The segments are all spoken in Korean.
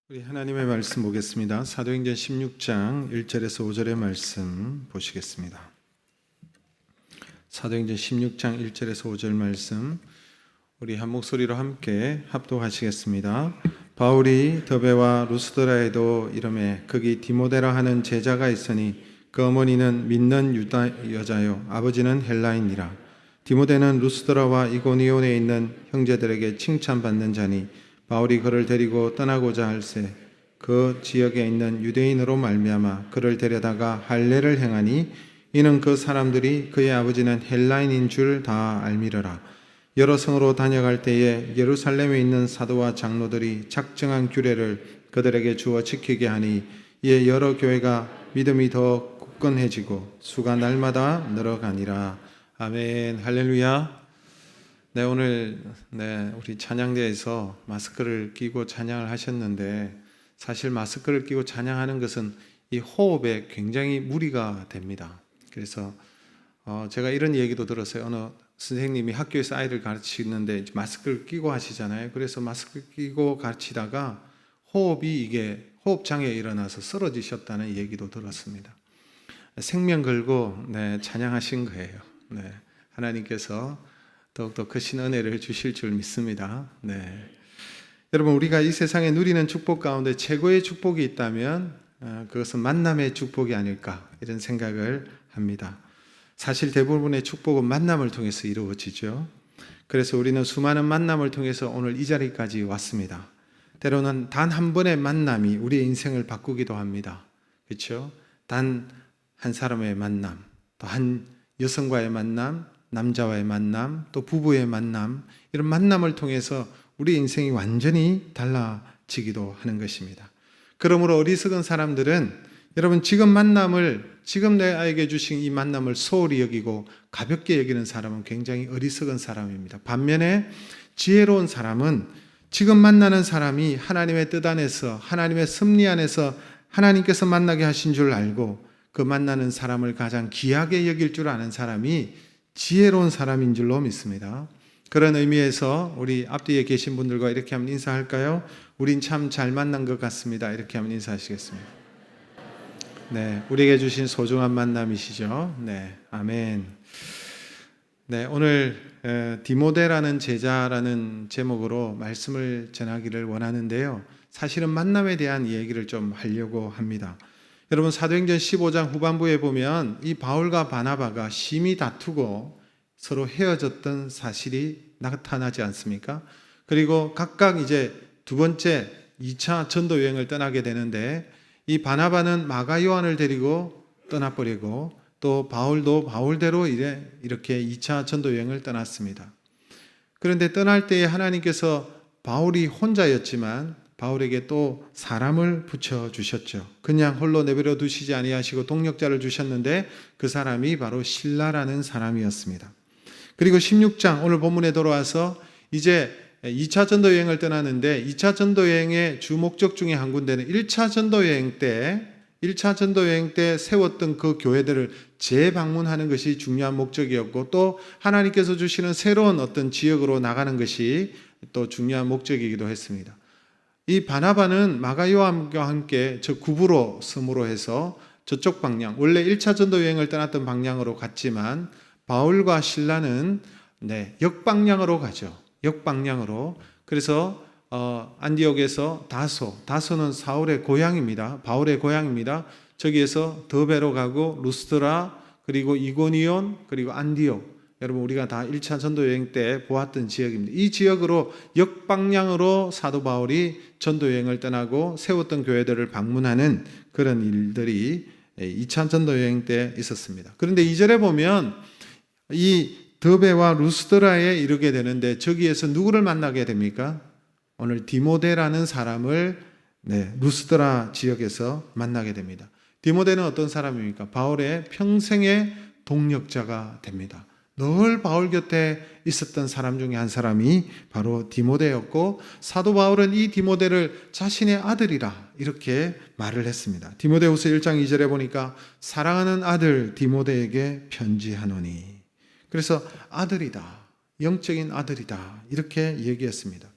우리 하나님의 말씀 보겠습니다. 사도행전 16장 1절에서 5절의 말씀 보시겠습니다. 사도행전 16장 1절에서 5절 말씀 우리 한 목소리로 함께 합독하시겠습니다. 바울이 더베와 루스드라에도 이르매 거기 디모데라 하는 제자가 있으니 그 어머니는 믿는 유다 여자요 아버지는 헬라인이라. 디모데는 루스드라와 이고니온에 있는 형제들에게 칭찬받는 자니 바울이 그를 데리고 떠나고자 할새 그 지역에 있는 유대인으로 말미암아 그를 데려다가 할례를 행하니 이는 그 사람들이 그의 아버지는 헬라인인 줄 다 알미르라. 여러 성으로 다녀갈 때에 예루살렘에 있는 사도와 장로들이 작정한 규례를 그들에게 주어 지키게 하니 이에 여러 교회가 믿음이 더 굳건해지고 수가 날마다 늘어가니라. 아멘. 할렐루야. 네, 오늘 우리 찬양대에서 마스크를 끼고 찬양을 하셨는데 사실 마스크를 끼고 찬양하는 것은 이 호흡에 굉장히 무리가 됩니다. 그래서 제가 이런 얘기도 들었어요. 어느 선생님이 학교에서 아이를 가르치는데 마스크를 끼고 하시잖아요. 그래서 마스크 끼고 가르치다가 이게 호흡장애 일어나서 쓰러지셨다는 얘기도 들었습니다. 생명 걸고 찬양하신 거예요. 하나님께서 더욱더 크신 은혜를 주실 줄 믿습니다. 여러분, 우리가 이 세상에 누리는 축복 가운데 최고의 축복이 있다면 그것은 만남의 축복이 아닐까 이런 생각을 합니다. 사실 대부분의 축복은 만남을 통해서 이루어지죠. 그래서 우리는 수많은 만남을 통해서 오늘 이 자리까지 왔습니다. 때로는 단 한 번의 만남이 우리의 인생을 바꾸기도 합니다. 그렇죠? 단 한 사람의 만남, 또 한 여성과의 만남, 남자와의 만남, 또 부부의 만남, 이런 만남을 통해서 우리 인생이 완전히 달라지기도 하는 것입니다. 그러므로 어리석은 사람들은 여러분 지금 내게 주신 이 만남을 소홀히 여기고 가볍게 여기는 사람은 굉장히 어리석은 사람입니다. 반면에 지혜로운 사람은 지금 만나는 사람이 하나님의 뜻 안에서 하나님의 섭리 안에서 하나님께서 만나게 하신 줄 알고 그 만나는 사람을 가장 귀하게 여길 줄 아는 사람이 지혜로운 사람인 줄로 믿습니다. 그런 의미에서 우리 앞뒤에 계신 분들과 이렇게 한번 인사할까요? 우린 참 잘 만난 것 같습니다. 이렇게 한번 인사하시겠습니다. 우리에게 주신 소중한 만남이시죠. 아멘. 오늘 디모데라는 제자라는 제목으로 말씀을 전하기를 원하는데요. 사실은 만남에 대한 얘기를 좀 하려고 합니다. 여러분, 사도행전 15장 후반부에 보면 이 바울과 바나바가 심히 다투고 서로 헤어졌던 사실이 나타나지 않습니까? 그리고 각각 이제 두 번째 2차 전도 여행을 떠나게 되는데 이 바나바는 마가 요한을 데리고 떠나버리고 또 바울도 바울대로 이렇게 2차 전도 여행을 떠났습니다. 그런데 떠날 때에 하나님께서 바울이 혼자였지만 바울에게 또 사람을 붙여주셨죠. 그냥 홀로 내버려 두시지 아니하시고 동력자를 주셨는데 그 사람이 바로 실라라는 사람이었습니다. 그리고 16장 오늘 본문에 돌아와서 이제 2차 전도 여행을 떠나는데 2차 전도 여행의 주 목적 중에 한 군데는 1차 전도 여행 때 세웠던 그 교회들을 재방문하는 것이 중요한 목적이었고 또 하나님께서 주시는 새로운 어떤 지역으로 나가는 것이 또 중요한 목적이기도 했습니다. 이 바나바는 마가 요한과 함께 저 구브로 섬으로 해서 저쪽 방향, 원래 1차 전도 여행을 떠났던 방향으로 갔지만 바울과 실라는 역방향으로 가죠. 역방향으로. 그래서 안디옥에서 다소는 사울의 고향입니다. 바울의 고향입니다. 저기에서 더베로 가고 루스드라 그리고 이고니온 그리고 안디옥, 여러분 우리가 다 1차 전도 여행 때 보았던 지역입니다. 이 지역으로 역방향으로 사도 바울이 전도 여행을 떠나고 세웠던 교회들을 방문하는 그런 일들이 2차 전도 여행 때 있었습니다. 그런데 2절에 보면 이 더베와 루스드라에 이르게 되는데 저기에서 누구를 만나게 됩니까? 오늘 디모데라는 사람을 루스드라 지역에서 만나게 됩니다. 디모데는 어떤 사람입니까? 바울의 평생의 동력자가 됩니다. 늘 바울 곁에 있었던 사람 중에 한 사람이 바로 디모데였고 사도 바울은 이 디모데를 자신의 아들이라 이렇게 말을 했습니다. 디모데후서 1장 2절에 보니까 사랑하는 아들 디모데에게 편지하노니, 그래서 아들이다, 영적인 아들이다 이렇게 얘기했습니다.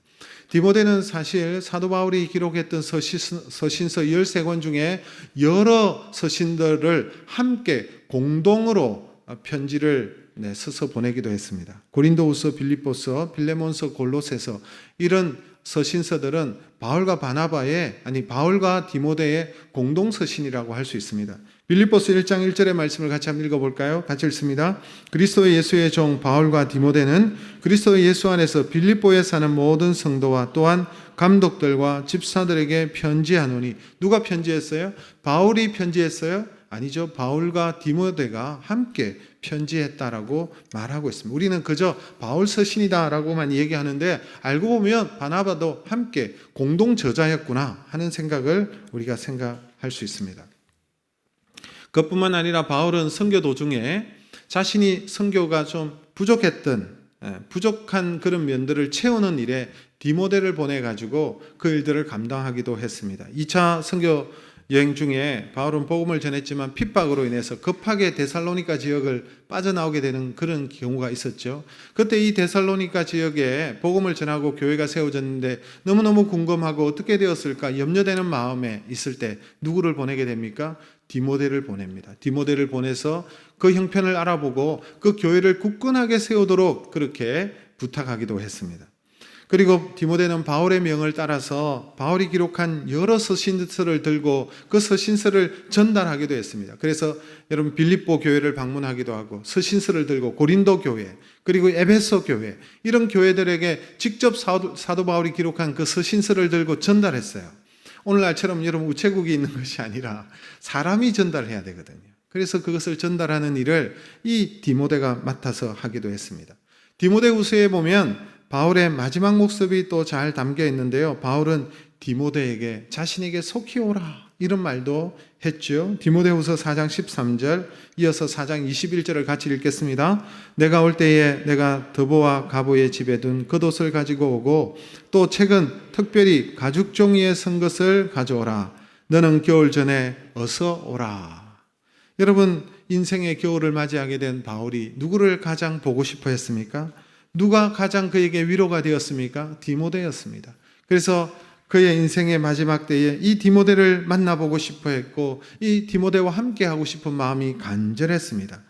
디모데는 사실 사도 바울이 기록했던 서신서 13권 중에 여러 서신들을 함께 공동으로 편지를 써서 보내기도 했습니다. 고린도후서, 빌립보서, 빌레몬서, 골로새서 이런 서신서들은 바울과 바울과 디모데의 공동 서신이라고 할 수 있습니다. 빌립보서 1장 1절의 말씀을 같이 한번 읽어볼까요? 같이 읽습니다. 그리스도 예수의 종 바울과 디모데는 그리스도 예수 안에서 빌립보에 사는 모든 성도와 또한 감독들과 집사들에게 편지하노니. 누가 편지했어요? 바울이 편지했어요? 아니죠. 바울과 디모데가 함께 편지했다라고 말하고 있습니다. 우리는 그저 바울 서신이다라고만 얘기하는데 알고 보면 바나바도 함께 공동 저자였구나 하는 생각을 우리가 생각할 수 있습니다. 그것뿐만 아니라 바울은 선교 도중에 자신이 선교가 좀 부족한 그런 면들을 채우는 일에 디모데를 보내가지고 그 일들을 감당하기도 했습니다. 2차 선교 여행 중에 바울은 복음을 전했지만 핍박으로 인해서 급하게 데살로니가 지역을 빠져나오게 되는 그런 경우가 있었죠. 그때 이 데살로니가 지역에 복음을 전하고 교회가 세워졌는데 너무너무 궁금하고 어떻게 되었을까 염려되는 마음에 있을 때 누구를 보내게 됩니까? 디모데를 보냅니다. 디모데를 보내서 그 형편을 알아보고 그 교회를 굳건하게 세우도록 그렇게 부탁하기도 했습니다. 그리고 디모데는 바울의 명을 따라서 바울이 기록한 여러 서신서를 들고 그 서신서를 전달하기도 했습니다. 그래서 여러분 빌립보 교회를 방문하기도 하고 서신서를 들고 고린도 교회 그리고 에베소 교회 이런 교회들에게 직접 사도 바울이 기록한 그 서신서를 들고 전달했어요. 오늘날처럼 여러분 우체국이 있는 것이 아니라 사람이 전달해야 되거든요. 그래서 그것을 전달하는 일을 이 디모데가 맡아서 하기도 했습니다. 디모데후서에 보면 바울의 마지막 모습이 또 잘 담겨 있는데요. 바울은 디모데에게 자신에게 속히 오라 이런 말도 했죠. 디모데후서 4장 13절 이어서 4장 21절을 같이 읽겠습니다. 내가 올 때에 내가 더보와 가보의 집에 둔 겉옷을 가지고 오고 또 책은 특별히 가죽 종이에 쓴 것을 가져오라. 너는 겨울 전에 어서 오라. 여러분 인생의 겨울을 맞이하게 된 바울이 누구를 가장 보고 싶어 했습니까? 누가 가장 그에게 위로가 되었습니까? 디모데였습니다. 그래서 그의 인생의 마지막 때에 이 디모데를 만나보고 싶어 했고 이 디모데와 함께 하고 싶은 마음이 간절했습니다.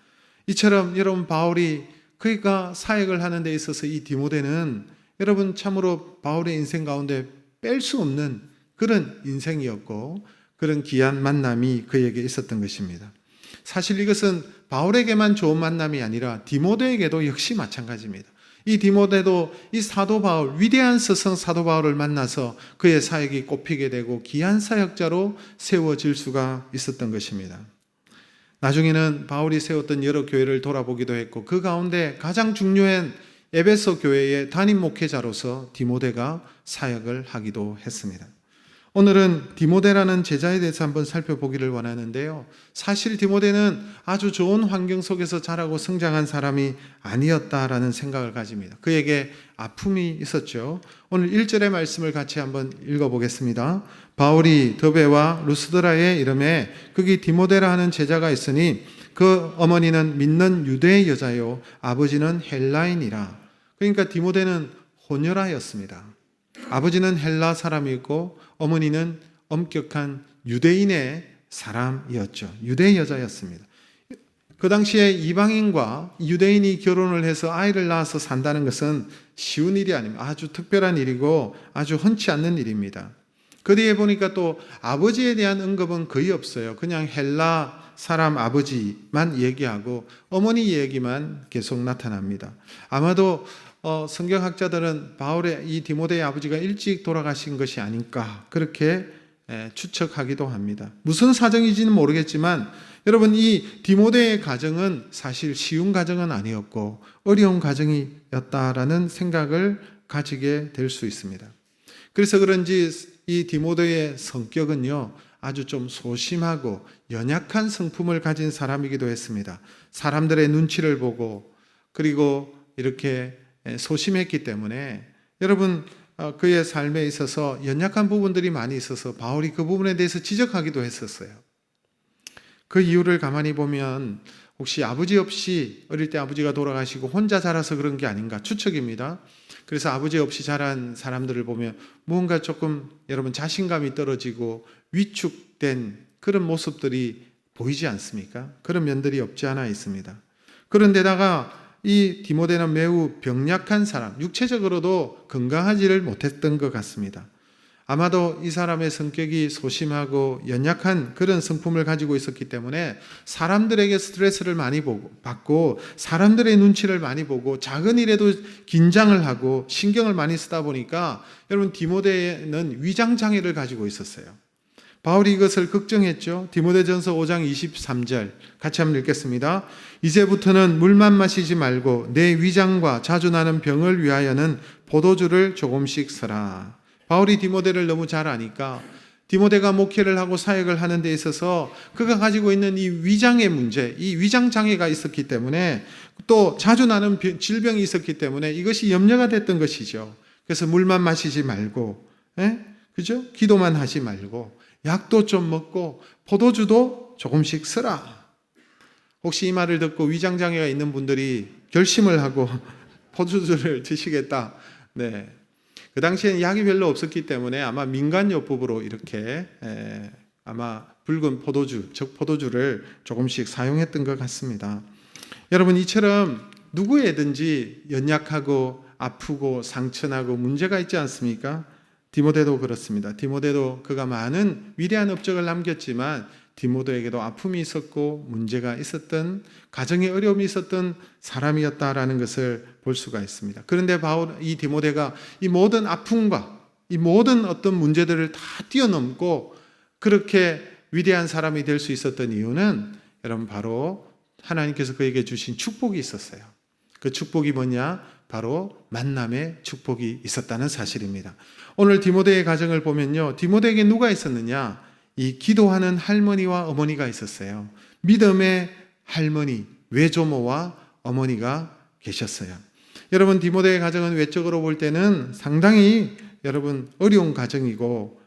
이처럼 여러분 바울이 그가 사역을 하는 데 있어서 이 디모데는 여러분 참으로 바울의 인생 가운데 뺄 수 없는 그런 인생이었고 그런 귀한 만남이 그에게 있었던 것입니다. 사실 이것은 바울에게만 좋은 만남이 아니라 디모데에게도 역시 마찬가지입니다. 이 디모데도 이 사도 바울, 위대한 스승 사도 바울을 만나서 그의 사역이 꼽히게 되고 귀한 사역자로 세워질 수가 있었던 것입니다. 나중에는 바울이 세웠던 여러 교회를 돌아보기도 했고 그 가운데 가장 중요한 에베소 교회의 담임 목회자로서 디모데가 사역을 하기도 했습니다. 오늘은 디모데라는 제자에 대해서 한번 살펴보기를 원하는데요. 사실 디모데는 아주 좋은 환경 속에서 자라고 성장한 사람이 아니었다라는 생각을 가집니다. 그에게 아픔이 있었죠. 오늘 1절의 말씀을 같이 한번 읽어보겠습니다. 바울이 더베와 루스드라에 이름에 거기 디모데라 하는 제자가 있으니 그 어머니는 믿는 유대 여자요 아버지는 헬라인이라. 그러니까 디모데는 혼혈아였습니다. 아버지는 헬라 사람이고 어머니는 엄격한 유대인의 사람이었죠. 유대 여자였습니다. 그 당시에 이방인과 유대인이 결혼을 해서 아이를 낳아서 산다는 것은 쉬운 일이 아닙니다. 아주 특별한 일이고 아주 흔치 않는 일입니다. 그 뒤에 보니까 또 아버지에 대한 언급은 거의 없어요. 그냥 헬라 사람 아버지만 얘기하고 어머니 얘기만 계속 나타납니다. 아마도 성경학자들은 바울의 이 디모데의 아버지가 일찍 돌아가신 것이 아닐까 그렇게 추측하기도 합니다. 무슨 사정인지는 모르겠지만 여러분 이 디모데의 가정은 사실 쉬운 가정은 아니었고 어려운 가정이었다라는 생각을 가지게 될 수 있습니다. 그래서 그런지 이 디모데의 성격은요 아주 좀 소심하고 연약한 성품을 가진 사람이기도 했습니다. 사람들의 눈치를 보고 그리고 이렇게 소심했기 때문에 여러분 그의 삶에 있어서 연약한 부분들이 많이 있어서 바울이 그 부분에 대해서 지적하기도 했었어요. 그 이유를 가만히 보면 혹시 아버지 없이 어릴 때 아버지가 돌아가시고 혼자 자라서 그런 게 아닌가 추측입니다. 그래서 아버지 없이 자란 사람들을 보면 뭔가 조금 여러분 자신감이 떨어지고 위축된 그런 모습들이 보이지 않습니까? 그런 면들이 없지 않아 있습니다. 그런데다가 이 디모데는 매우 병약한 사람, 육체적으로도 건강하지를 못했던 것 같습니다. 아마도 이 사람의 성격이 소심하고 연약한 그런 성품을 가지고 있었기 때문에 사람들에게 스트레스를 많이 받고 사람들의 눈치를 많이 보고 작은 일에도 긴장을 하고 신경을 많이 쓰다 보니까 여러분 디모데는 위장장애를 가지고 있었어요. 바울이 이것을 걱정했죠. 디모데전서 5장 23절 같이 한번 읽겠습니다. 이제부터는 물만 마시지 말고 내 위장과 자주 나는 병을 위하여는 포도주를 조금씩 써라. 바울이 디모데를 너무 잘 아니까 디모데가 목회를 하고 사역을 하는 데 있어서 그가 가지고 있는 이 위장의 문제, 이 위장장애가 있었기 때문에 또 자주 나는 질병이 있었기 때문에 이것이 염려가 됐던 것이죠. 그래서 물만 마시지 말고, 그죠? 기도만 하지 말고 약도 좀 먹고 포도주도 조금씩 쓰라. 혹시 이 말을 듣고 위장장애가 있는 분들이 결심을 하고 포도주를 드시겠다. 네. 그 당시에는 약이 별로 없었기 때문에 아마 민간요법으로 이렇게 아마 붉은 포도주, 즉 포도주를 조금씩 사용했던 것 같습니다. 여러분 이처럼 누구에든지 연약하고 아프고 상처나고 문제가 있지 않습니까? 디모데도 그렇습니다. 디모데도 그가 많은 위대한 업적을 남겼지만 디모데에게도 아픔이 있었고 문제가 있었던 가정에 어려움이 있었던 사람이었다라는 것을 볼 수가 있습니다. 그런데 이 디모데가 이 모든 아픔과 이 모든 어떤 문제들을 다 뛰어넘고 그렇게 위대한 사람이 될 수 있었던 이유는 여러분 바로 하나님께서 그에게 주신 축복이 있었어요. 그 축복이 뭐냐? 바로 만남의 축복이 있었다는 사실입니다. 오늘 디모데의 가정을 보면요. 디모데에게 누가 있었느냐? 이 기도하는 할머니와 어머니가 있었어요. 믿음의 할머니, 외조모와 어머니가 계셨어요. 여러분 디모데의 가정은 외적으로 볼 때는 상당히 여러분 어려운 가정이고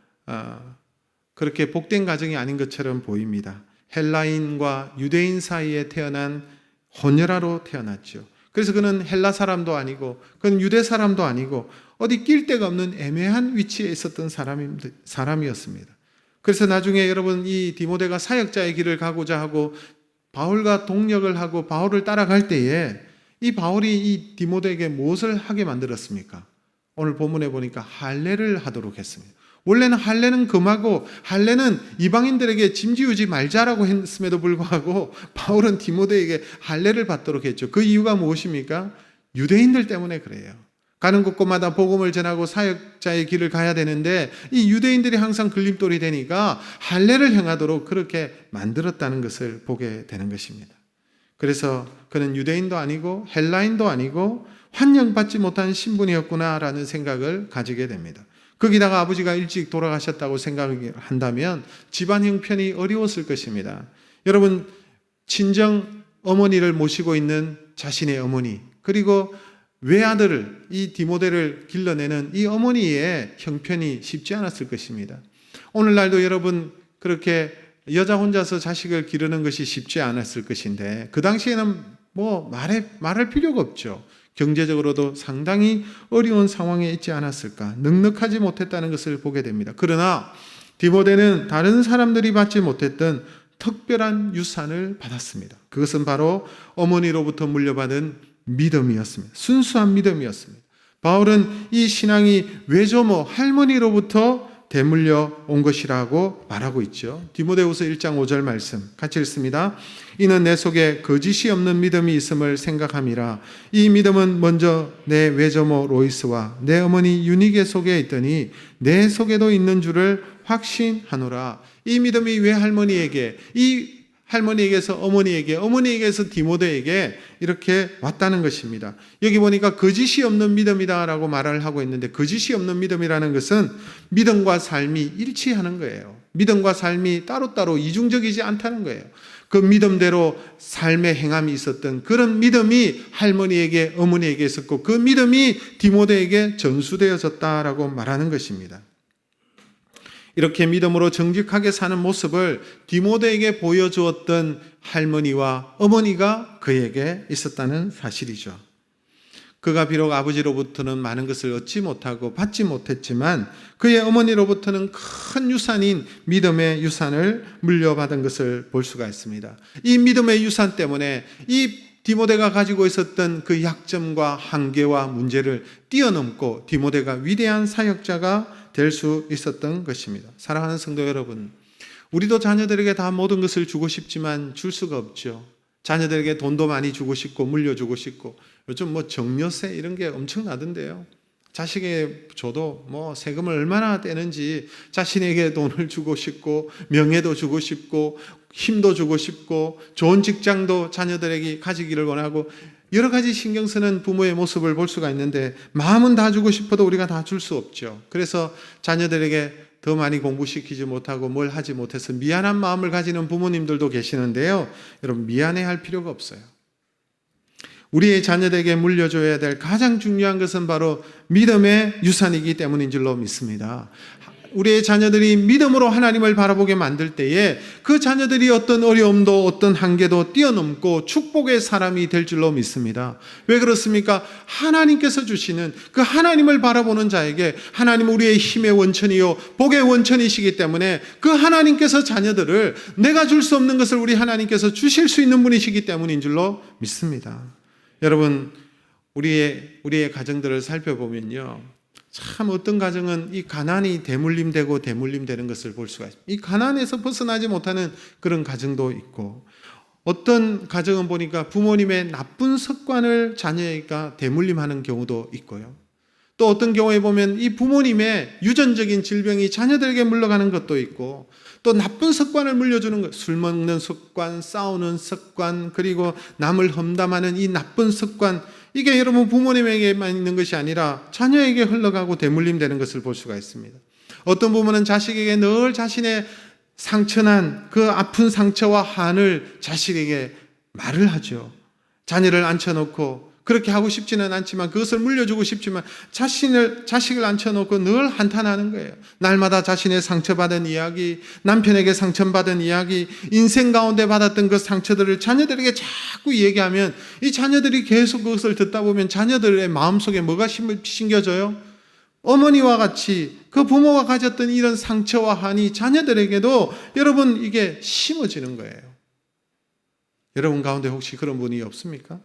그렇게 복된 가정이 아닌 것처럼 보입니다. 헬라인과 유대인 사이에 태어난 혼혈아로 태어났죠. 그래서 그는 헬라 사람도 아니고 그는 유대 사람도 아니고 어디 낄 데가 없는 애매한 위치에 있었던 사람이었습니다. 그래서 나중에 여러분 이 디모데가 사역자의 길을 가고자 하고 바울과 동역을 하고 바울을 따라갈 때에 이 바울이 이 디모데에게 무엇을 하게 만들었습니까? 오늘 본문에 보니까 할례를 하도록 했습니다. 원래는 할례는 금하고 할례는 이방인들에게 짐지우지 말자라고 했음에도 불구하고 바울은 디모데에게 할례를 받도록 했죠. 그 이유가 무엇입니까? 유대인들 때문에 그래요. 가는 곳곳마다 복음을 전하고 사역자의 길을 가야 되는데 이 유대인들이 항상 걸림돌이 되니까 할례를 행하도록 그렇게 만들었다는 것을 보게 되는 것입니다. 그래서 그는 유대인도 아니고 헬라인도 아니고 환영받지 못한 신분이었구나라는 생각을 가지게 됩니다. 거기다가 아버지가 일찍 돌아가셨다고 생각한다면 집안 형편이 어려웠을 것입니다. 여러분 친정 어머니를 모시고 있는 자신의 어머니 그리고 외아들을 이 디모데를 길러내는 이 어머니의 형편이 쉽지 않았을 것입니다. 오늘날도 여러분 그렇게 여자 혼자서 자식을 기르는 것이 쉽지 않았을 것인데 그 당시에는 뭐 말할 필요가 없죠. 경제적으로도 상당히 어려운 상황에 있지 않았을까. 넉넉하지 못했다는 것을 보게 됩니다. 그러나 디모데는 다른 사람들이 받지 못했던 특별한 유산을 받았습니다. 그것은 바로 어머니로부터 물려받은 믿음이었습니다. 순수한 믿음이었습니다. 바울은 이 신앙이 외조모 할머니로부터 되물려 온 것이라고 말하고 있죠. 디모데후서 1장 5절 말씀 같이 읽습니다. 이는 내 속에 거짓이 없는 믿음이 있음을 생각함이라. 이 믿음은 먼저 내 외조모 로이스와 내 어머니 유니게 속에 있더니 내 속에도 있는 줄을 확신하노라. 이 믿음이 외할머니에게 이 할머니에게서 어머니에게, 어머니에게서 디모데에게 이렇게 왔다는 것입니다. 여기 보니까 거짓이 없는 믿음이다라고 말을 하고 있는데 거짓이 없는 믿음이라는 것은 믿음과 삶이 일치하는 거예요. 믿음과 삶이 따로따로 이중적이지 않다는 거예요. 그 믿음대로 삶의 행함이 있었던 그런 믿음이 할머니에게, 어머니에게 있었고 그 믿음이 디모데에게 전수되어졌다라고 말하는 것입니다. 이렇게 믿음으로 정직하게 사는 모습을 디모데에게 보여주었던 할머니와 어머니가 그에게 있었다는 사실이죠. 그가 비록 아버지로부터는 많은 것을 얻지 못하고 받지 못했지만 그의 어머니로부터는 큰 유산인 믿음의 유산을 물려받은 것을 볼 수가 있습니다. 이 믿음의 유산 때문에 이 디모데가 가지고 있었던 그 약점과 한계와 문제를 뛰어넘고 디모데가 위대한 사역자가 될 수 있었던 것입니다. 사랑하는 성도 여러분, 우리도 자녀들에게 다 모든 것을 주고 싶지만 줄 수가 없죠. 자녀들에게 돈도 많이 주고 싶고 물려주고 싶고, 요즘 정려세 이런 게 엄청나던데요. 자식에게 줘도 세금을 얼마나 떼는지 자신에게 돈을 주고 싶고, 명예도 주고 싶고, 힘도 주고 싶고, 좋은 직장도 자녀들에게 가지기를 원하고, 여러 가지 신경 쓰는 부모의 모습을 볼 수가 있는데 마음은 다 주고 싶어도 우리가 다 줄 수 없죠. 그래서 자녀들에게 더 많이 공부시키지 못하고 뭘 하지 못해서 미안한 마음을 가지는 부모님들도 계시는데요. 여러분, 미안해할 필요가 없어요. 우리의 자녀들에게 물려줘야 될 가장 중요한 것은 바로 믿음의 유산이기 때문인 줄로 믿습니다. 우리의 자녀들이 믿음으로 하나님을 바라보게 만들 때에 그 자녀들이 어떤 어려움도 어떤 한계도 뛰어넘고 축복의 사람이 될 줄로 믿습니다. 왜 그렇습니까? 하나님께서 주시는 그 하나님을 바라보는 자에게 하나님은 우리의 힘의 원천이요 복의 원천이시기 때문에 그 하나님께서 자녀들을 내가 줄 수 없는 것을 우리 하나님께서 주실 수 있는 분이시기 때문인 줄로 믿습니다. 여러분, 우리의 가정들을 살펴보면요, 참 어떤 가정은 이 가난이 대물림되고 대물림되는 것을 볼 수가 있습니다. 이 가난에서 벗어나지 못하는 그런 가정도 있고, 어떤 가정은 보니까 부모님의 나쁜 습관을 자녀가 대물림하는 경우도 있고요. 또 어떤 경우에 보면 이 부모님의 유전적인 질병이 자녀들에게 물러가는 것도 있고, 또 나쁜 습관을 물려주는 것, 술 먹는 습관, 싸우는 습관, 그리고 남을 험담하는 이 나쁜 습관, 이게 여러분 부모님에게만 있는 것이 아니라 자녀에게 흘러가고 대물림되는 것을 볼 수가 있습니다. 어떤 부모는 자식에게 늘 자신의 상처난 그 아픈 상처와 한을 자식에게 말을 하죠. 자녀를 앉혀놓고 그렇게 하고 싶지는 않지만 그것을 물려주고 싶지만 자식을 앉혀놓고 늘 한탄하는 거예요. 날마다 자신의 상처받은 이야기, 남편에게 상처받은 이야기, 인생 가운데 받았던 그 상처들을 자녀들에게 자꾸 얘기하면 이 자녀들이 계속 그것을 듣다 보면 자녀들의 마음속에 뭐가 심겨져요? 어머니와 같이 그 부모가 가졌던 이런 상처와 한이 자녀들에게도 여러분 이게 심어지는 거예요. 여러분 가운데 혹시 그런 분이 없습니까?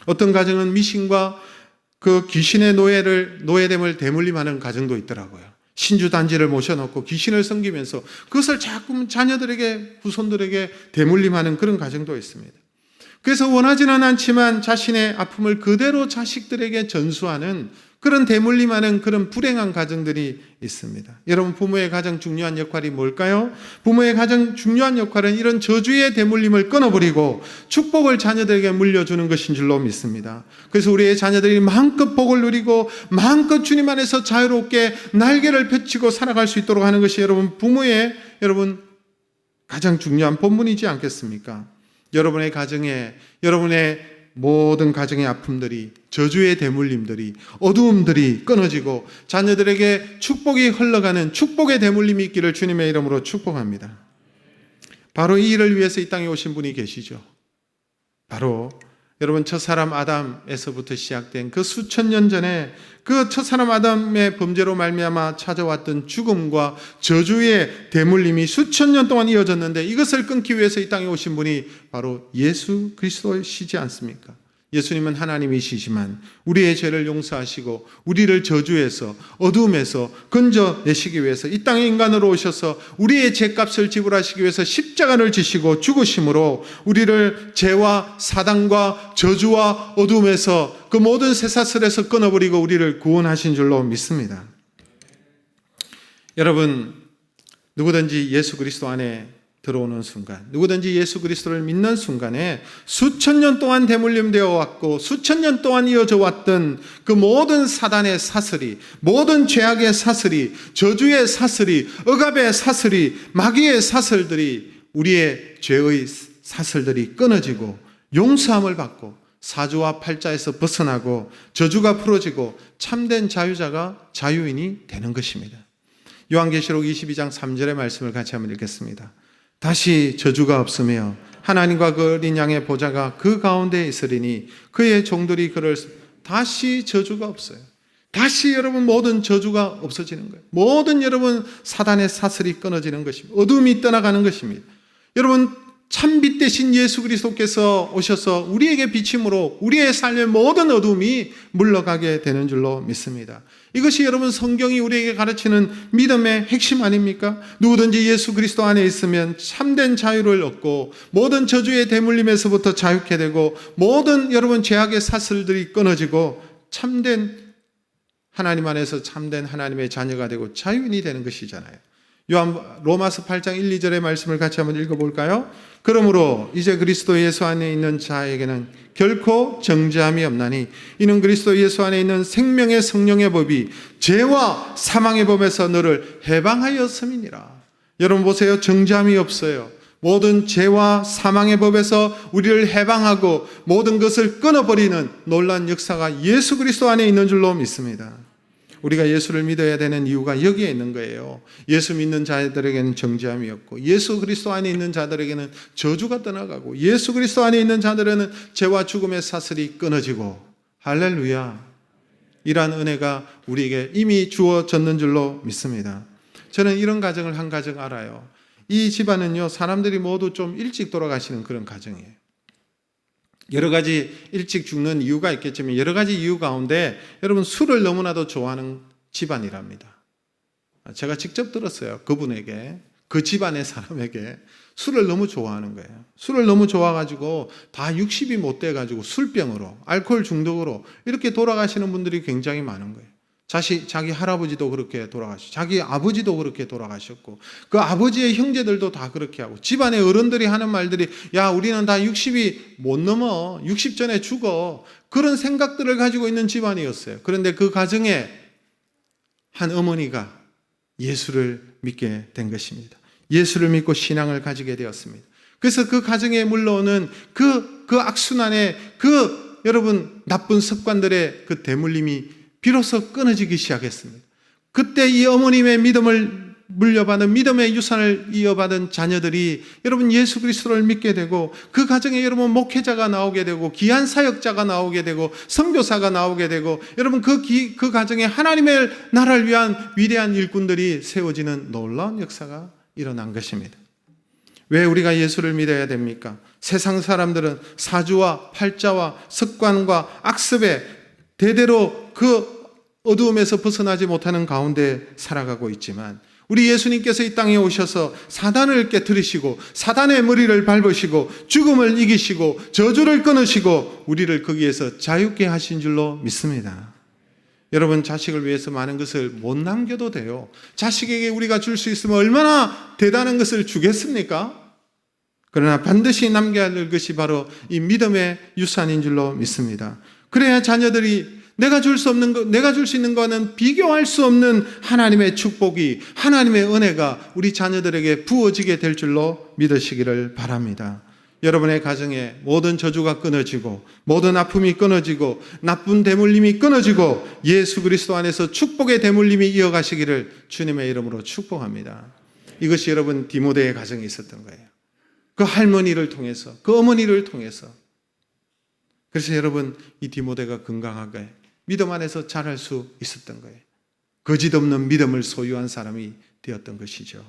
어떤 가정은 미신과 그 귀신의 노예됨을 대물림하는 가정도 있더라고요. 신주단지를 모셔놓고 귀신을 섬기면서 그것을 자꾸 자녀들에게, 후손들에게 대물림하는 그런 가정도 있습니다. 그래서 원하지는 않지만 자신의 아픔을 그대로 자식들에게 전수하는 그런 대물림하는 그런 불행한 가정들이 있습니다. 여러분, 부모의 가장 중요한 역할이 뭘까요? 부모의 가장 중요한 역할은 이런 저주의 대물림을 끊어버리고 축복을 자녀들에게 물려주는 것인 줄로 믿습니다. 그래서 우리의 자녀들이 마음껏 복을 누리고 마음껏 주님 안에서 자유롭게 날개를 펼치고 살아갈 수 있도록 하는 것이 부모의 가장 중요한 본분이지 않겠습니까? 여러분의 가정에, 여러분의 모든 가정의 아픔들이, 저주의 대물림들이, 어두움들이 끊어지고 자녀들에게 축복이 흘러가는 축복의 대물림이 있기를 주님의 이름으로 축복합니다. 바로 이 일을 위해서 이 땅에 오신 분이 계시죠. 바로 여러분, 첫사람 아담에서부터 시작된 그 수천 년 전에 그 첫사람 아담의 범죄로 말미암아 찾아왔던 죽음과 저주의 대물림이 수천 년 동안 이어졌는데 이것을 끊기 위해서 이 땅에 오신 분이 바로 예수 그리스도시지 않습니까? 예수님은 하나님이시지만 우리의 죄를 용서하시고 우리를 저주에서 어두움에서 건져내시기 위해서 이 땅에 인간으로 오셔서 우리의 죄값을 지불하시기 위해서 십자가를 지시고 죽으심으로 우리를 죄와 사단과 저주와 어두움에서 그 모든 쇠사슬에서 끊어버리고 우리를 구원하신 줄로 믿습니다. 여러분, 누구든지 예수 그리스도 안에 들어오는 순간, 누구든지 예수 그리스도를 믿는 순간에 수천 년 동안 대물림되어 왔고 수천 년 동안 이어져 왔던 그 모든 사단의 사슬이, 모든 죄악의 사슬이, 저주의 사슬이, 억압의 사슬이, 마귀의 사슬들이, 우리의 죄의 사슬들이 끊어지고 용서함을 받고 사주와 팔자에서 벗어나고 저주가 풀어지고 참된 자유자가 자유인이 되는 것입니다. 요한계시록 22장 3절의 말씀을 같이 한번 읽겠습니다. 다시 저주가 없으며 하나님과 그 어린 양의 보좌가 그 가운데 있으리니 그의 종들이 그를 다시 저주가 없어요. 다시 여러분 모든 저주가 없어지는 거예요. 모든 여러분 사단의 사슬이 끊어지는 것입니다. 어둠이 떠나가는 것입니다. 여러분 참빛 대신 예수 그리스도께서 오셔서 우리에게 비침으로 우리의 삶의 모든 어둠이 물러가게 되는 줄로 믿습니다. 이것이 여러분 성경이 우리에게 가르치는 믿음의 핵심 아닙니까? 누구든지 예수 그리스도 안에 있으면 참된 자유를 얻고 모든 저주의 대물림에서부터 자유케 되고 모든 여러분 죄악의 사슬들이 끊어지고 참된 하나님 안에서 참된 하나님의 자녀가 되고 자유인이 되는 것이잖아요. 로마서 8장 1, 2절의 말씀을 같이 한번 읽어볼까요? 그러므로 이제 그리스도 예수 안에 있는 자에게는 결코 정죄함이 없나니 이는 그리스도 예수 안에 있는 생명의 성령의 법이 죄와 사망의 법에서 너를 해방하였음이니라. 여러분 보세요. 정죄함이 없어요. 모든 죄와 사망의 법에서 우리를 해방하고 모든 것을 끊어버리는 놀라운 역사가 예수 그리스도 안에 있는 줄로 믿습니다. 우리가 예수를 믿어야 되는 이유가 여기에 있는 거예요. 예수 믿는 자들에게는 정죄함이 없고 예수 그리스도 안에 있는 자들에게는 저주가 떠나가고 예수 그리스도 안에 있는 자들에는 죄와 죽음의 사슬이 끊어지고 할렐루야. 이러한 은혜가 우리에게 이미 주어졌는 줄로 믿습니다. 저는 이런 가정을 한 가정 알아요. 이 집안은요, 사람들이 모두 좀 일찍 돌아가시는 그런 가정이에요. 여러 가지 일찍 죽는 이유가 있겠지만 여러 가지 이유 가운데 여러분 술을 너무나도 좋아하는 집안이랍니다. 제가 직접 들었어요. 그분에게, 그 집안의 사람에게 술을 너무 좋아하는 거예요. 술을 너무 좋아가지고 다 60이 못 돼가지고 술병으로, 알코올 중독으로 이렇게 돌아가시는 분들이 굉장히 많은 거예요. 자기 할아버지도 그렇게 돌아가시고 자기 아버지도 그렇게 돌아가셨고 그 아버지의 형제들도 다 그렇게 하고 집안의 어른들이 하는 말들이 야 우리는 다 60이 못 넘어 60 전에 죽어 그런 생각들을 가지고 있는 집안이었어요. 그런데 그 가정에 한 어머니가 예수를 믿게 된 것입니다. 예수를 믿고 신앙을 가지게 되었습니다. 그래서 그 가정에 물러오는 그 악순환의 여러분 나쁜 습관들의 그 대물림이 비로소 끊어지기 시작했습니다. 그때 이 어머님의 믿음을 물려받은 믿음의 유산을 이어받은 자녀들이 여러분 예수 그리스도를 믿게 되고 그 가정에 여러분 목회자가 나오게 되고 귀한 사역자가 나오게 되고 선교사가 나오게 되고 여러분 그 가정에 하나님의 나라를 위한 위대한 일꾼들이 세워지는 놀라운 역사가 일어난 것입니다. 왜 우리가 예수를 믿어야 됩니까? 세상 사람들은 사주와 팔자와 습관과 악습에 대대로 그 어두움에서 벗어나지 못하는 가운데 살아가고 있지만 우리 예수님께서 이 땅에 오셔서 사단을 깨뜨리시고 사단의 머리를 밟으시고 죽음을 이기시고 저주를 끊으시고 우리를 거기에서 자유케 하신 줄로 믿습니다. 여러분 자식을 위해서 많은 것을 못 남겨도 돼요. 자식에게 우리가 줄 수 있으면 얼마나 대단한 것을 주겠습니까? 그러나 반드시 남겨야 할 것이 바로 이 믿음의 유산인 줄로 믿습니다. 그래야 자녀들이 내가 줄 수 있는 것은 비교할 수 없는 하나님의 축복이, 하나님의 은혜가 우리 자녀들에게 부어지게 될 줄로 믿으시기를 바랍니다. 여러분의 가정에 모든 저주가 끊어지고, 모든 아픔이 끊어지고, 나쁜 대물림이 끊어지고, 예수 그리스도 안에서 축복의 대물림이 이어가시기를 주님의 이름으로 축복합니다. 이것이 여러분 디모데의 가정에 있었던 거예요. 그 할머니를 통해서, 그 어머니를 통해서. 그래서 여러분 이 디모데가 건강하게 믿음 안에서 자랄 수 있었던 거예요. 거짓 없는 믿음을 소유한 사람이 되었던 것이죠.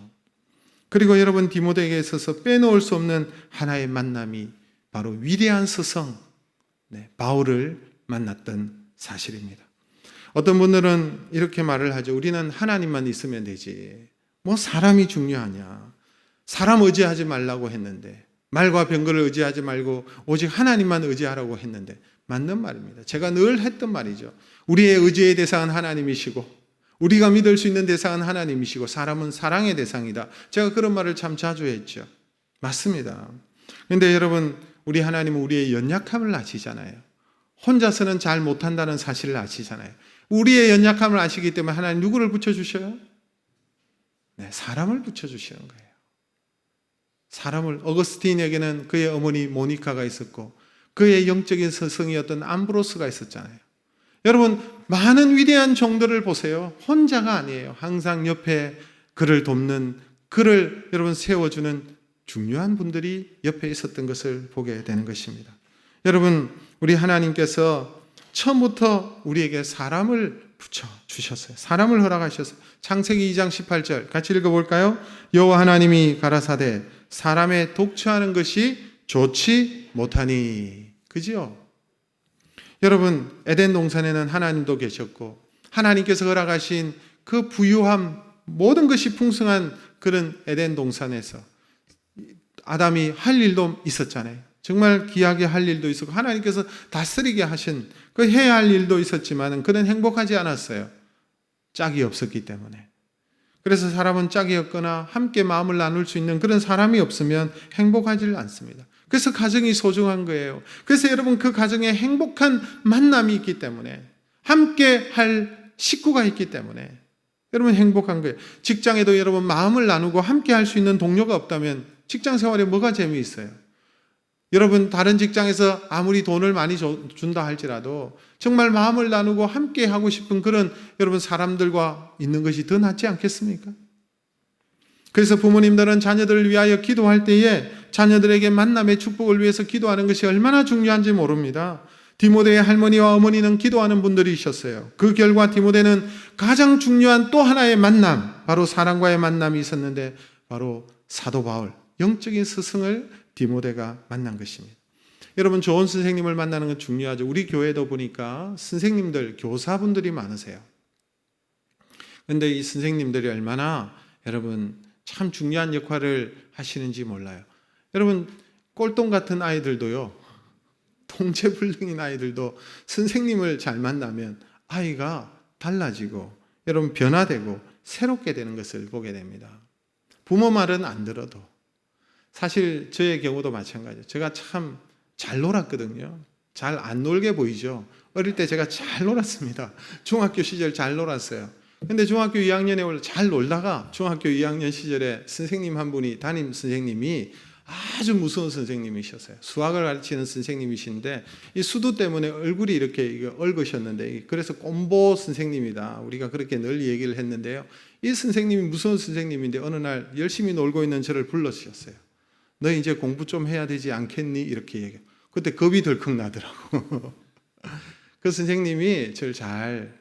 그리고 여러분 디모데에게 있어서 빼놓을 수 없는 하나의 만남이 바로 위대한 스승 바울을 만났던 사실입니다. 어떤 분들은 이렇게 말을 하죠. 우리는 하나님만 있으면 되지. 뭐 사람이 중요하냐. 사람 의지하지 말라고 했는데 말과 병거를 의지하지 말고 오직 하나님만 의지하라고 했는데 맞는 말입니다. 제가 늘 했던 말이죠. 우리의 의지의 대상은 하나님이시고 우리가 믿을 수 있는 대상은 하나님이시고 사람은 사랑의 대상이다. 제가 그런 말을 참 자주 했죠. 맞습니다. 그런데 여러분 우리 하나님은 우리의 연약함을 아시잖아요. 혼자서는 잘 못한다는 사실을 아시잖아요. 우리의 연약함을 아시기 때문에 하나님 누구를 붙여주셔요? 네, 사람을 붙여주시는 거예요. 사람을, 어거스틴에게는 그의 어머니 모니카가 있었고 그의 영적인 스승이었던 암브로스가 있었잖아요. 여러분, 많은 위대한 종들을 보세요. 혼자가 아니에요. 항상 옆에 그를 돕는, 그를 여러분 세워주는 중요한 분들이 옆에 있었던 것을 보게 되는 것입니다. 여러분, 우리 하나님께서 처음부터 우리에게 사람을 붙여주셨어요. 사람을 허락하셨어요. 창세기 2장 18절 같이 읽어볼까요? 여호와 하나님이 가라사대 사람의 독처하는 것이 좋지 못하니. 그지요? 여러분, 에덴 동산에는 하나님도 계셨고 하나님께서 허락하신 그 부유함, 모든 것이 풍성한 그런 에덴 동산에서 아담이 할 일도 있었잖아요. 정말 귀하게 할 일도 있었고 하나님께서 다스리게 하신 그 해야 할 일도 있었지만 그는 행복하지 않았어요. 짝이 없었기 때문에. 그래서 사람은 짝이 없거나 함께 마음을 나눌 수 있는 그런 사람이 없으면 행복하지 않습니다. 그래서 가정이 소중한 거예요. 그래서 여러분, 그 가정에 행복한 만남이 있기 때문에, 함께 할 식구가 있기 때문에 여러분 행복한 거예요. 직장에도 여러분 마음을 나누고 함께 할 수 있는 동료가 없다면 직장 생활에 뭐가 재미있어요? 여러분, 다른 직장에서 아무리 돈을 많이 준다 할지라도 정말 마음을 나누고 함께 하고 싶은 그런 여러분 사람들과 있는 것이 더 낫지 않겠습니까? 그래서 부모님들은 자녀들을 위하여 기도할 때에 자녀들에게 만남의 축복을 위해서 기도하는 것이 얼마나 중요한지 모릅니다. 디모데의 할머니와 어머니는 기도하는 분들이셨어요. 그 결과 디모데는 가장 중요한 또 하나의 만남, 바로 사랑과의 만남이 있었는데 바로 사도 바울, 영적인 스승을 디모데가 만난 것입니다. 여러분, 좋은 선생님을 만나는 건 중요하죠. 우리 교회도 보니까 선생님들, 교사분들이 많으세요. 그런데 이 선생님들이 얼마나 여러분 참 중요한 역할을 하시는지 몰라요. 여러분, 꼴통 같은 아이들도요, 통제불능인 아이들도 선생님을 잘 만나면 아이가 달라지고 여러분 변화되고 새롭게 되는 것을 보게 됩니다. 부모 말은 안 들어도. 사실 저의 경우도 마찬가지예요. 제가 참 잘 놀았거든요. 잘 안 놀게 보이죠. 어릴 때 제가 잘 놀았습니다. 중학교 시절 잘 놀았어요. 근데 중학교 2학년에 올라 잘 놀다가 중학교 2학년 시절에 선생님 한 분이, 담임 선생님이 아주 무서운 선생님이셨어요. 수학을 가르치는 선생님이신데 이 수두 때문에 얼굴이 이렇게 얽으셨는데, 그래서 꼼보 선생님이다, 우리가 그렇게 늘 얘기를 했는데요. 이 선생님이 무서운 선생님인데 어느 날 열심히 놀고 있는 저를 불러주셨어요. 너 이제 공부 좀 해야 되지 않겠니? 이렇게 얘기해요. 그때 겁이 덜컥 나더라고. 그 선생님이 저를 잘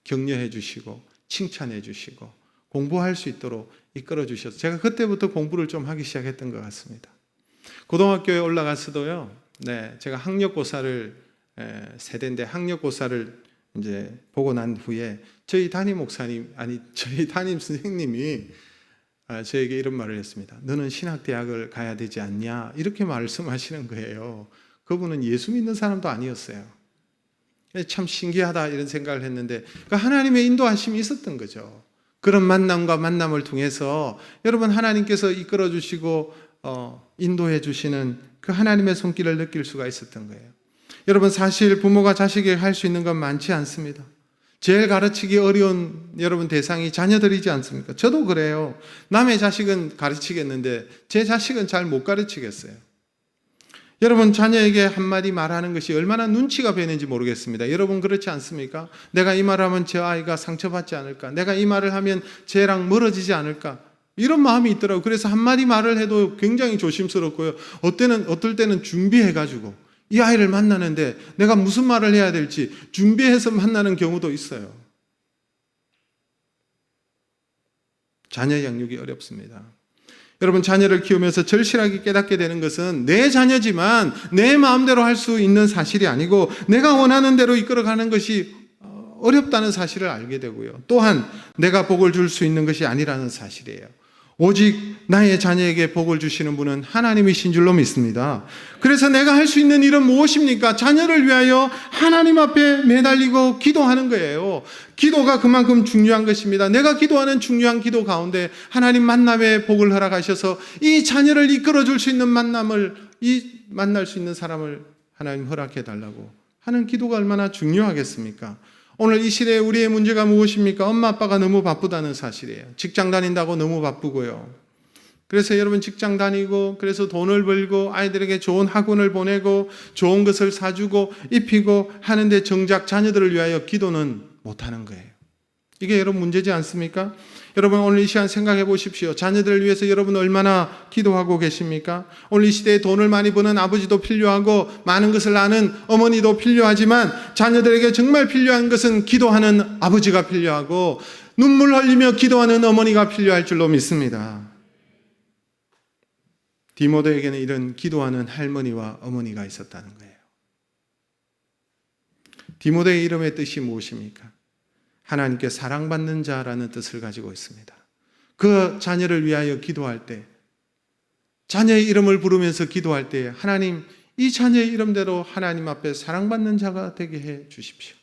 격려해 주시고 칭찬해 주시고 공부할 수 있도록 이끌어 주셔서 제가 그때부터 공부를 좀 하기 시작했던 것 같습니다. 고등학교에 올라가서도요, 제가 학력고사를 세대인데 학력고사를 이제 보고 난 후에 저희 담임 선생님이 저에게 이런 말을 했습니다. 너는 신학대학을 가야 되지 않냐? 이렇게 말씀하시는 거예요. 그분은 예수 믿는 사람도 아니었어요. 참 신기하다 이런 생각을 했는데 하나님의 인도하심이 있었던 거죠. 그런 만남과 만남을 통해서 여러분 하나님께서 이끌어 주시고 인도해 주시는 그 하나님의 손길을 느낄 수가 있었던 거예요. 여러분, 사실 부모가 자식에게 할 수 있는 건 많지 않습니다. 제일 가르치기 어려운 여러분 대상이 자녀들이지 않습니까? 저도 그래요. 남의 자식은 가르치겠는데 제 자식은 잘 못 가르치겠어요. 여러분, 자녀에게 한마디 말하는 것이 얼마나 눈치가 배는지 모르겠습니다. 여러분 그렇지 않습니까? 내가 이 말을 하면 제 아이가 상처받지 않을까? 내가 이 말을 하면 쟤랑 멀어지지 않을까? 이런 마음이 있더라고요. 그래서 한마디 말을 해도 굉장히 조심스럽고요. 어떨 때는 준비해가지고 이 아이를 만나는데 내가 무슨 말을 해야 될지 준비해서 만나는 경우도 있어요. 자녀 양육이 어렵습니다. 여러분, 자녀를 키우면서 절실하게 깨닫게 되는 것은 내 자녀지만 내 마음대로 할 수 있는 사실이 아니고 내가 원하는 대로 이끌어가는 것이 어렵다는 사실을 알게 되고요. 또한 내가 복을 줄 수 있는 것이 아니라는 사실이에요. 오직 나의 자녀에게 복을 주시는 분은 하나님이신 줄로 믿습니다. 그래서 내가 할 수 있는 일은 무엇입니까? 자녀를 위하여 하나님 앞에 매달리고 기도하는 거예요. 기도가 그만큼 중요한 것입니다. 내가 기도하는 중요한 기도 가운데 하나님 만남의 복을 허락하셔서 이 자녀를 이끌어 줄 수 있는 만날 수 있는 사람을 하나님 허락해 달라고 하는 기도가 얼마나 중요하겠습니까? 오늘 이 시대에 우리의 문제가 무엇입니까? 엄마 아빠가 너무 바쁘다는 사실이에요. 직장 다닌다고 너무 바쁘고요. 그래서 여러분 직장 다니고, 그래서 돈을 벌고, 아이들에게 좋은 학원을 보내고, 좋은 것을 사주고, 입히고 하는데 정작 자녀들을 위하여 기도는 못하는 거예요. 이게 여러분 문제지 않습니까? 여러분 오늘 이 시간 생각해 보십시오. 자녀들을 위해서 여러분 얼마나 기도하고 계십니까? 오늘 이 시대에 돈을 많이 버는 아버지도 필요하고, 많은 것을 아는 어머니도 필요하지만, 자녀들에게 정말 필요한 것은 기도하는 아버지가 필요하고, 눈물 흘리며 기도하는 어머니가 필요할 줄로 믿습니다. 디모데에게는 이런 기도하는 할머니와 어머니가 있었다는 거예요. 디모데의 이름의 뜻이 무엇입니까? 하나님께 사랑받는 자라는 뜻을 가지고 있습니다. 그 자녀를 위하여 기도할 때, 자녀의 이름을 부르면서 기도할 때, 하나님, 이 자녀의 이름대로 하나님 앞에 사랑받는 자가 되게 해 주십시오.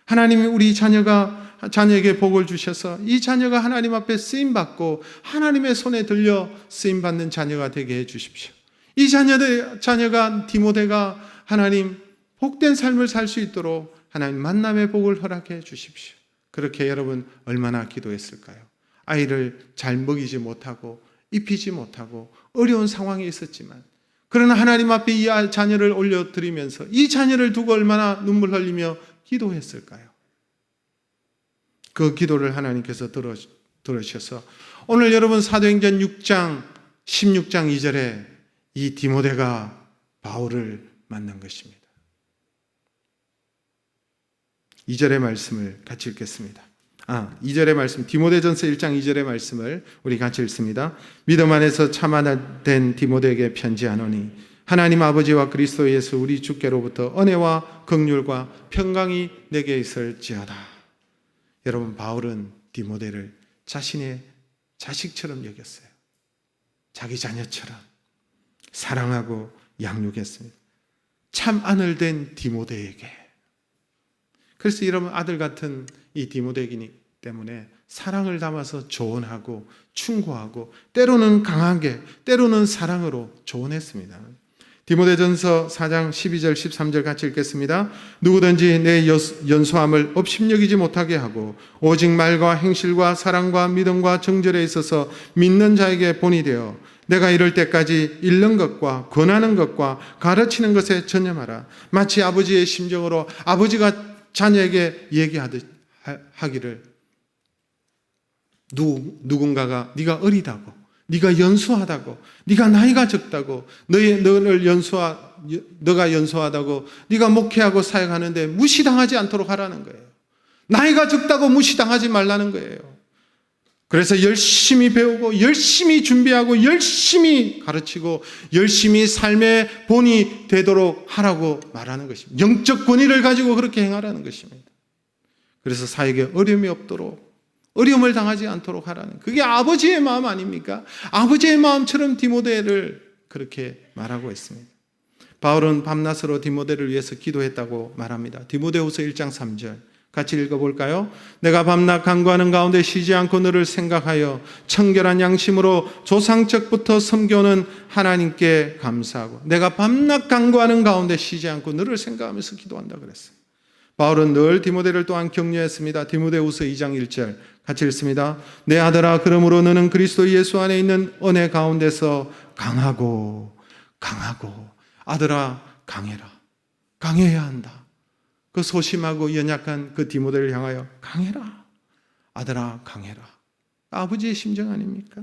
하나님이 우리 자녀에게 복을 주셔서 이 자녀가 하나님 앞에 쓰임받고 하나님의 손에 들려 쓰임받는 자녀가 되게 해 주십시오. 이 자녀가 디모데가 하나님 복된 삶을 살 수 있도록 하나님 만남의 복을 허락해 주십시오. 그렇게 여러분 얼마나 기도했을까요? 아이를 잘 먹이지 못하고 입히지 못하고 어려운 상황이 있었지만, 그러나 하나님 앞에 이 자녀를 올려드리면서 이 자녀를 두고 얼마나 눈물 흘리며 기도했을까요? 그 기도를 하나님께서 들으셔서 오늘 여러분 사도행전 6장 16장 2절에 이 디모데가 바울을 만난 것입니다. 2절의 말씀을 같이 읽겠습니다. 2절의 말씀, 디모데전서 1장 2절의 말씀을 우리 같이 읽습니다. 믿음 안에서 참아된 디모데에게 편지하노니 하나님 아버지와 그리스도 예수 우리 주께로부터 은혜와 긍휼과 평강이 내게 있을지어다. 여러분, 바울은 디모데를 자신의 자식처럼 여겼어요. 자기 자녀처럼 사랑하고 양육했습니다. 참 아들된 디모데에게. 그래서 여러분, 아들 같은 이 디모데이기 때문에 사랑을 담아서 조언하고 충고하고, 때로는 강하게, 때로는 사랑으로 조언했습니다. 디모데전서 4장 12절 13절 같이 읽겠습니다. 누구든지 내 연소함을 업심여기지 못하게 하고 오직 말과 행실과 사랑과 믿음과 정절에 있어서 믿는 자에게 본이 되어 내가 이럴 때까지 읽는 것과 권하는 것과 가르치는 것에 전념하라. 마치 아버지의 심정으로 아버지가 자녀에게 얘기하기를, 누군가가 네가 어리다고, 네가 연소하다고, 네가 나이가 적다고, 너가 연소하다고, 네가 목회하고 사역하는데 무시당하지 않도록 하라는 거예요. 나이가 적다고 무시당하지 말라는 거예요. 그래서 열심히 배우고 열심히 준비하고 열심히 가르치고 열심히 삶의 본이 되도록 하라고 말하는 것입니다. 영적 권위를 가지고 그렇게 행하라는 것입니다. 그래서 사역에 어려움이 없도록, 어려움을 당하지 않도록 하라는, 그게 아버지의 마음 아닙니까? 아버지의 마음처럼 디모데를 그렇게 말하고 있습니다. 바울은 밤낮으로 디모데를 위해서 기도했다고 말합니다. 디모데후서 1장 3절 같이 읽어볼까요? 내가 밤낮 간구하는 가운데 쉬지 않고 너를 생각하여 청결한 양심으로 조상적부터 섬겨오는 하나님께 감사하고, 내가 밤낮 간구하는 가운데 쉬지 않고 너를 생각하면서 기도한다 그랬어요. 바울은 늘 디모데를 또한 격려했습니다. 디모데후서 2장 1절 같이 읽습니다. 내 아들아, 그러므로 너는 그리스도 예수 안에 있는 은혜 가운데서 강하고 아들아 강해라. 강해야 한다. 그 소심하고 연약한 그 디모데를 향하여 강해라. 아들아 강해라. 아버지의 심정 아닙니까?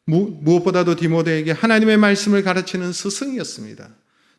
무엇보다도 디모데에게 하나님의 말씀을 가르치는 스승이었습니다.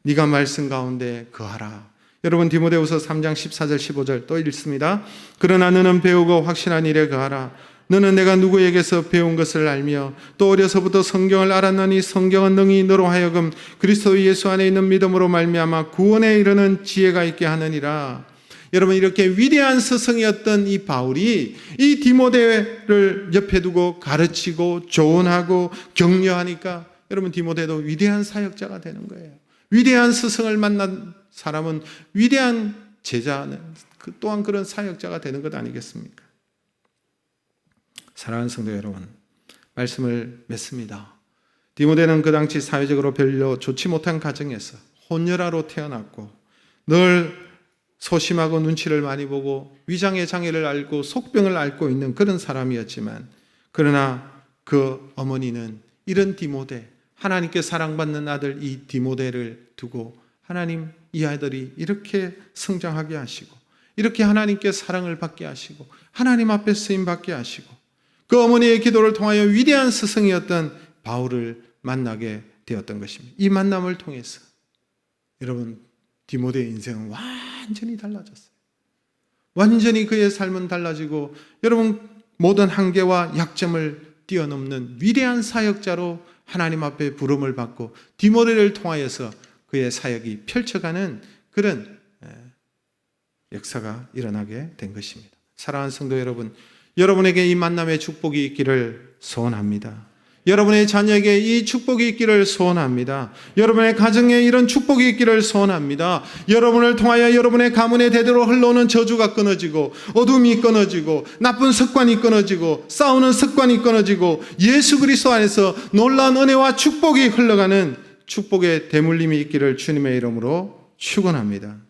네가 말씀 가운데 거하라. 여러분, 디모데후서 3장 14절 15절 또 읽습니다. 그러나 너는 배우고 확신한 일에 거하라. 너는 내가 누구에게서 배운 것을 알며 또 어려서부터 성경을 알았나니 성경은 능히 너로 하여금 그리스도 예수 안에 있는 믿음으로 말미암아 구원에 이르는 지혜가 있게 하느니라. 여러분, 이렇게 위대한 스승이었던 이 바울이 이 디모데를 옆에 두고 가르치고 조언하고 격려하니까 여러분, 디모데도 위대한 사역자가 되는 거예요. 위대한 스승을 만난 사람은 위대한 제자는 또한 그런 사역자가 되는 것 아니겠습니까? 사랑하는 성도 여러분, 말씀을 맺습니다. 디모데는 그 당시 사회적으로 별로 좋지 못한 가정에서 혼혈아로 태어났고 늘 소심하고 눈치를 많이 보고 위장의 장애를 앓고 속병을 앓고 있는 그런 사람이었지만, 그러나 그 어머니는 이런 디모데, 하나님께 사랑받는 아들 이 디모데를 두고 하나님 이 아이들이 이렇게 성장하게 하시고 이렇게 하나님께 사랑을 받게 하시고 하나님 앞에 쓰임 받게 하시고 그 어머니의 기도를 통하여 위대한 스승이었던 바울을 만나게 되었던 것입니다. 이 만남을 통해서 여러분 디모데의 인생은 완전히 달라졌어요. 완전히 그의 삶은 달라지고 여러분 모든 한계와 약점을 뛰어넘는 위대한 사역자로 하나님 앞에 부름을 받고 디모데를 통하여서 그의 사역이 펼쳐가는 그런 역사가 일어나게 된 것입니다. 사랑하는 성도 여러분, 여러분에게 이 만남의 축복이 있기를 소원합니다. 여러분의 자녀에게 이 축복이 있기를 소원합니다. 여러분의 가정에 이런 축복이 있기를 소원합니다. 여러분을 통하여 여러분의 가문에 대대로 흘러오는 저주가 끊어지고 어둠이 끊어지고 나쁜 습관이 끊어지고 싸우는 습관이 끊어지고 예수 그리스도 안에서 놀라운 은혜와 축복이 흘러가는 축복의 대물림이 있기를 주님의 이름으로 축원합니다.